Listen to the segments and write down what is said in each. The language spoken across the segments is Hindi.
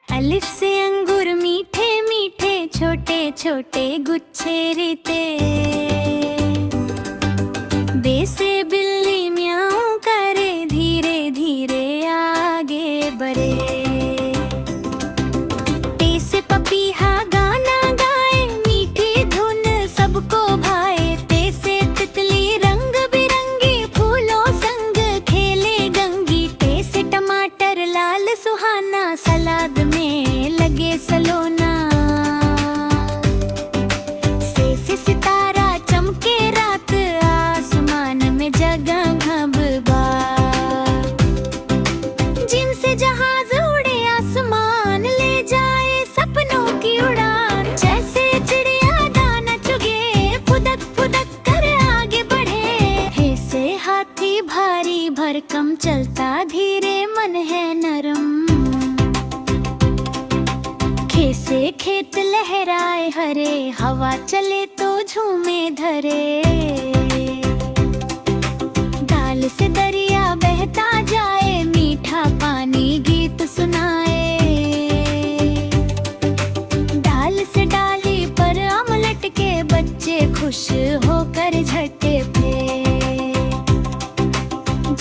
अलिफ से अंगूर मीठे मीठे छोटे छोटे गुच्छे रीते, बे से बिल्ली म्याऊं करे धीरे धीरे आगे बढ़े, टे से पपीहा गाना गाए मीठी धुन सबको भाए, ते से तितली रंग बिरंगी फूलों संग खेले गंगी, ते से टमाटर लाल सुहाना सलाद में लगे सलोना, से सितारा चमके रात आसमान में जगा घबा, जिनसे जहाज उड़े आसमान ले जाए सपनों की उड़ान, जैसे चिड़िया दाना चुगे फुदक फुदक कर आगे बढ़े, हे से हाथी भारी भरकम चलता धीरे मन है नरम, खे से खेत लहराए हरे हवा चले तो झूमे धरे, डाल से दरिया बहता जाए मीठा पानी गीत सुनाए, डाल से डाली पर आम लटके बच्चे खुश होकर झटे पे,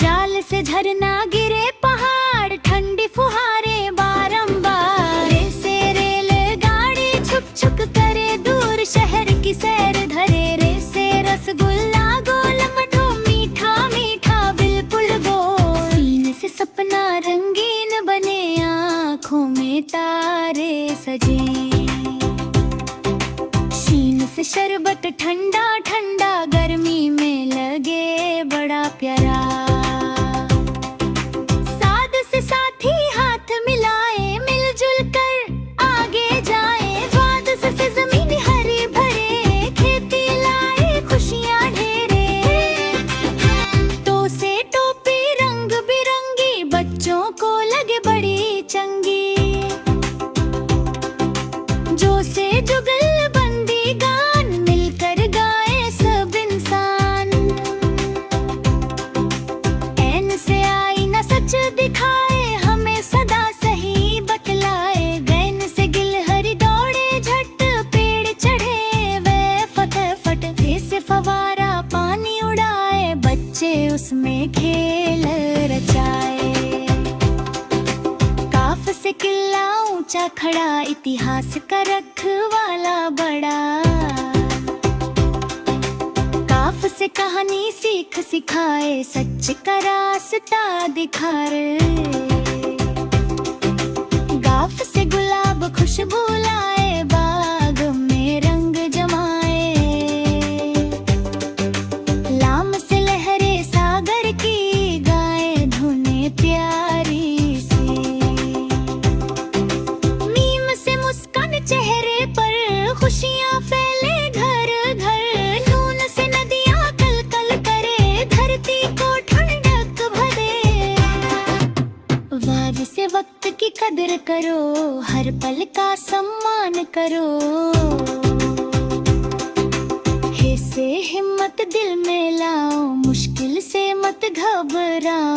जाल से झरना गिरे पहाड़ ठंडी फुहारे बारंबार, से रेलगाड़ी छुक छुक करे दूर शहर की सैर धरे, रे से रसगुल्ला गोल मठो मीठा मीठा बिल्कुल गोल, सीने से सपना रंगीन बने आँखों में तारे सजे, शीन से शरबत ठंडा ठंडा गर्मी में लगे बड़ा प्यारा, साथ से साथी हाथ मिलाए मिलजुल कर आगे जाए, स्वाद से जमीन हरी भरे खेती लाए खुशियाँ ढेरे, तो से टोपी रंग बिरंगी बच्चों को लगे बड़ी चंगी, जो से जुगल बंदी गान मिलकर गाए सब इंसान, ऐन से आई न सच दिखाए हमें सदा सही बतलाए, गैन से गिलहरी दौड़े झट पेड़ चढ़े वे फटाफट, फिर से फवारा पानी उड़ाए बच्चे उसमें खेल रचाए, काफ से किला ऊंचा खड़ा इतिहास का रखवाला बड़ा, काफ से कहानी सीख सिखाए सच का रास्ता दिखाए, गाफ से गुलाब खुशबू लाए बाग में रंग जमाए, लाम से लहरे सागर की गाए धुने प्यारी सी, मीम से मुस्कान चेहरे पर खुशियाँ फैले घर घर, नून से नदियाँ कल कल करे धरती को ठंडक भरे, वाद से वक्त की कदर करो हर पल का सम्मान करो, हे से हिम्मत दिल में लाओ मुश्किल से मत घबराओ।